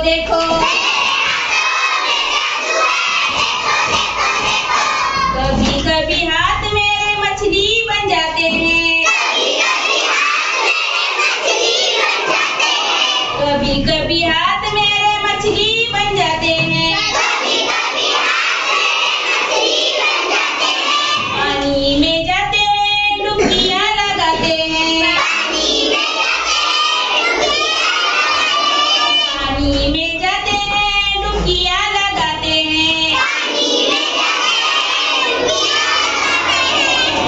देखो। कभी कभी हाथ मेरे मछली बन जाते हैं। कभी कभी हाथ मेरे मछली बन जाते हैं। पानी में जाते हैं डुबकियां लगाते हैं। पानी में जाते हैं डुबकियां लगाते हैं।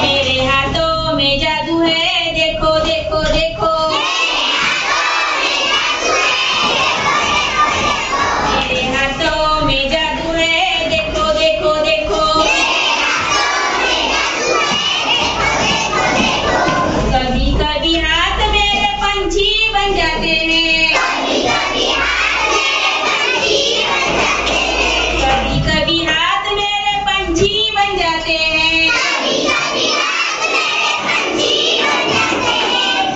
मेरे हाथों में जादू है, देखो देखो देखो। मेरे हाथों में जादू है, देखो देखो देखो। कभी कभी हाथ मेरे पंछी बन जाते हैं। कभी कभी हाथ मेरे पंछी बन जाते हैं।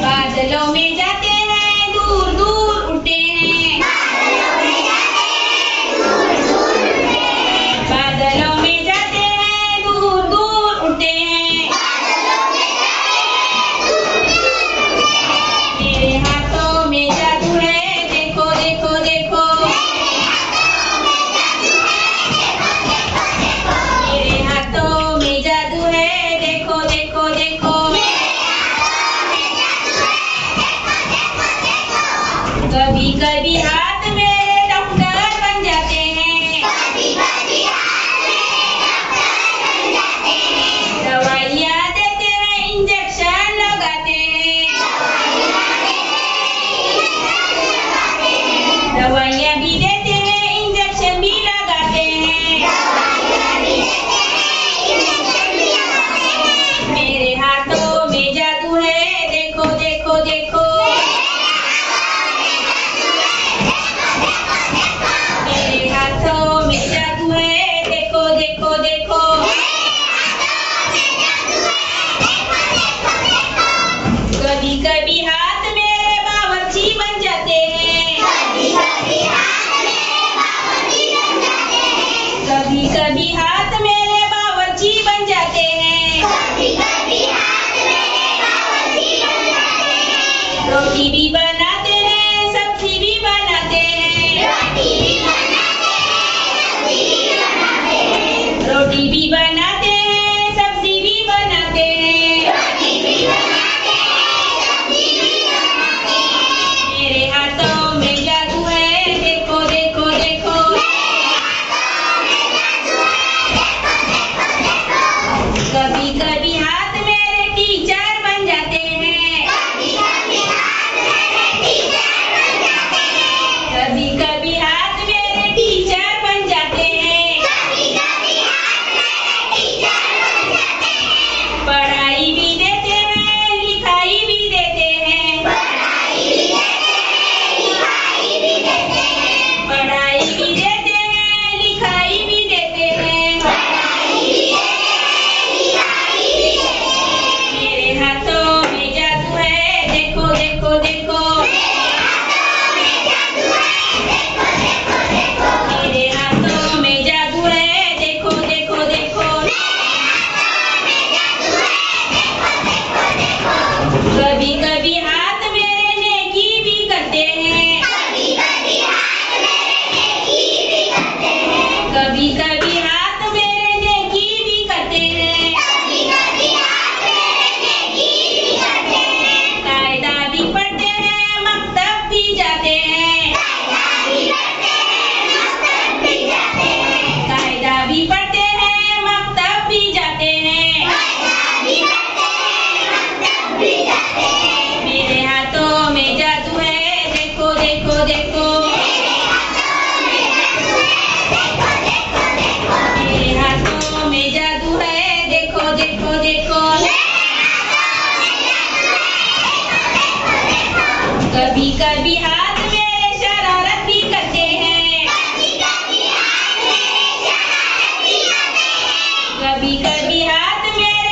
बादलों में जाते हैं, दूर दूर उड़ते हैं। बादलों में जाते हैं, दूर दूर उड़ते हैं। मेरे हाथों में जादू है, देखो देखो देखो। मेरे हाथों में जादू है, देखो देखो देखो। कभी कभी हाथ मेरे डॉक्टर बन जाते हैं। दवाइयाँ देते हैं, इंजेक्शन लगाते हैं। दवाइयाँ भी देते हैं, इंजेक्शन भी लगाते हैं। मेरे हाथों में जादू है, देखो देखो देखो। मेरे हाथों में जादू है, देखो देखो देखो। कभी कभी हाथ मेरे बावर्ची बन जाते हैं। कभी कभी हाथ मेरे बावर्ची बन जाते हैं। रोटी भी बनाते हैं, सब्जी भी बनाते हैं। रोटी भी बनाते हैं, सब्जी भी बनाते हैं। मेरे हाथों में जादू है, देखो देखो देखो। कभी कभी हाथ मेरे टीचर बन जाते हैं। कभी कभी हाथ मेरे टीचर बन जाते हैं। पढ़ाई भी देते हैं, लिखाई भी देते हैं। पढ़ाई भी देते हैं, लिखाई भी देते हैं। मेरे हाथों में जादू है, देखो देखो देखो। मेरे हाथों में जादू है, देखो देखो देखो। कभी कभी हाथ मेरे नेकी भी करते हैं। कभी कभी हाथ मेरे नेकी भी करते हैं। कायदा भी पढ़ते हैं, मकतब भी जाते हैं। कायदा भी पढ़ते हैं, मकतब भी जाते हैं। मेरे हाथों में जादू है, देखो देखो देखो। मेरे हाथों में जादू है, देखो देखो देखो। कभी कभी हाथ मेरे शरारत भी करते हैं। कभी कभी हाथ मेरे